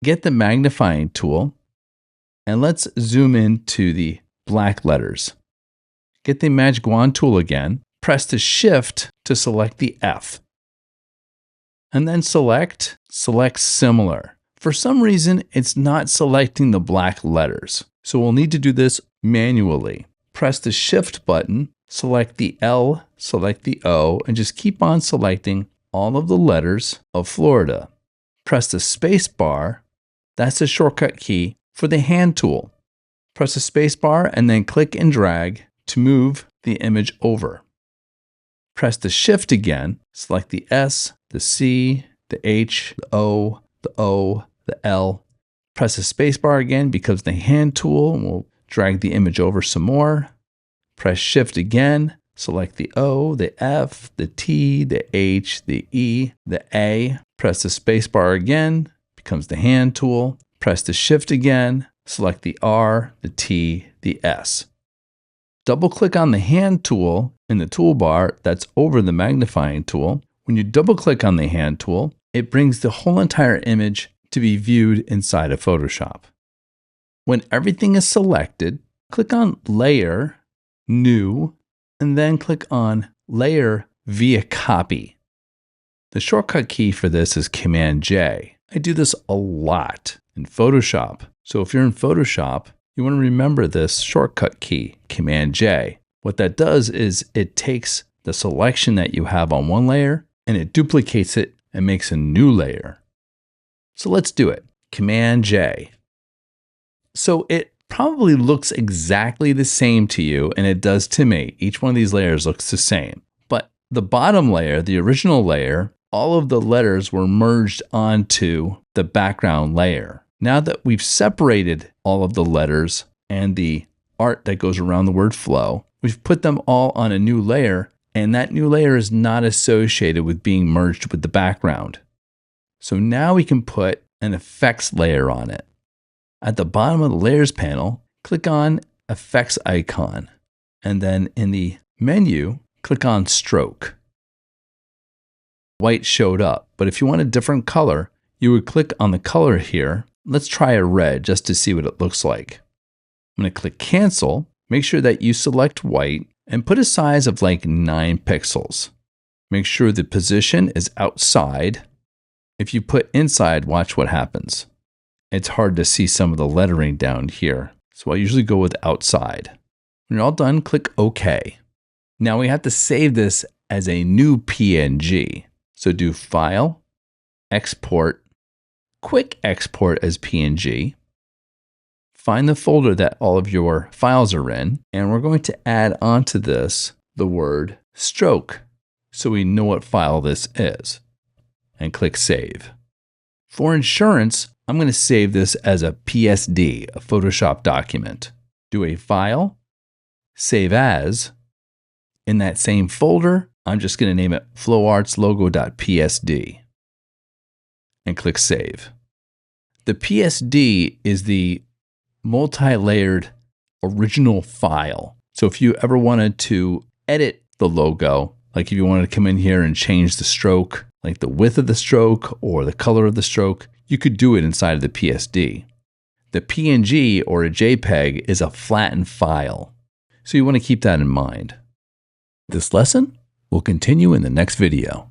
get the magnifying tool and let's zoom into the black letters. Get the magic wand tool again, press the shift to select the F. And then select similar. For some reason, it's not selecting the black letters. So we'll need to do this manually. Press the shift button, select the L, select the O, and just keep on selecting all of the letters of Florida. Press the space bar. That's the shortcut key for the hand tool. Press the space bar and then click and drag to move the image over. Press the shift again, select the S, the C, the H, the O, the L. Press the space bar again because the hand tool, and we'll drag the image over some more. Press shift again, select the O, the F, the T, the H, the E, the A. Press the space bar again, becomes the hand tool. Press the shift again, select the R, the T, the S. Double click on the hand tool in the toolbar that's over the magnifying tool. When you double click on the hand tool, it brings the whole entire image to be viewed inside of Photoshop. When everything is selected, click on Layer, New, and then click on Layer via Copy. The shortcut key for this is Command J. I do this a lot in Photoshop. So if you're in Photoshop, you want to remember this shortcut key, Command J. What that does is it takes the selection that you have on one layer and it duplicates it and makes a new layer. So let's do it. Command J. So it probably looks exactly the same to you, and it does to me. Each one of these layers looks the same. But the bottom layer, the original layer, all of the letters were merged onto the background layer. Now that we've separated all of the letters and the art that goes around the word flow, we've put them all on a new layer, and that new layer is not associated with being merged with the background. So now we can put an effects layer on it. At the bottom of the layers panel, click on effects icon, and then in the menu, click on stroke. White showed up, but if you want a different color, you would click on the color here. Let's try a red just to see what it looks like. I'm going to click cancel. Make sure that you select white and put a size of like 9 pixels. Make sure the position is outside. If you put inside, watch what happens. It's hard to see some of the lettering down here, so I usually go with outside. When you're all done, click OK. Now we have to save this as a new PNG. So do File, Export, Quick Export as PNG. Find the folder that all of your files are in, and we're going to add onto this the word stroke so we know what file this is. And click Save. For insurance, I'm going to save this as a PSD, a Photoshop document. Do a File, Save As. In that same folder, I'm just going to name it flowartslogo.psd. And click Save. The PSD is the multi-layered original file. So if you ever wanted to edit the logo, like if you wanted to come in here and change the stroke, like the width of the stroke or the color of the stroke, you could do it inside of the PSD. The PNG or a JPEG is a flattened file, so you want to keep that in mind. This lesson will continue in the next video.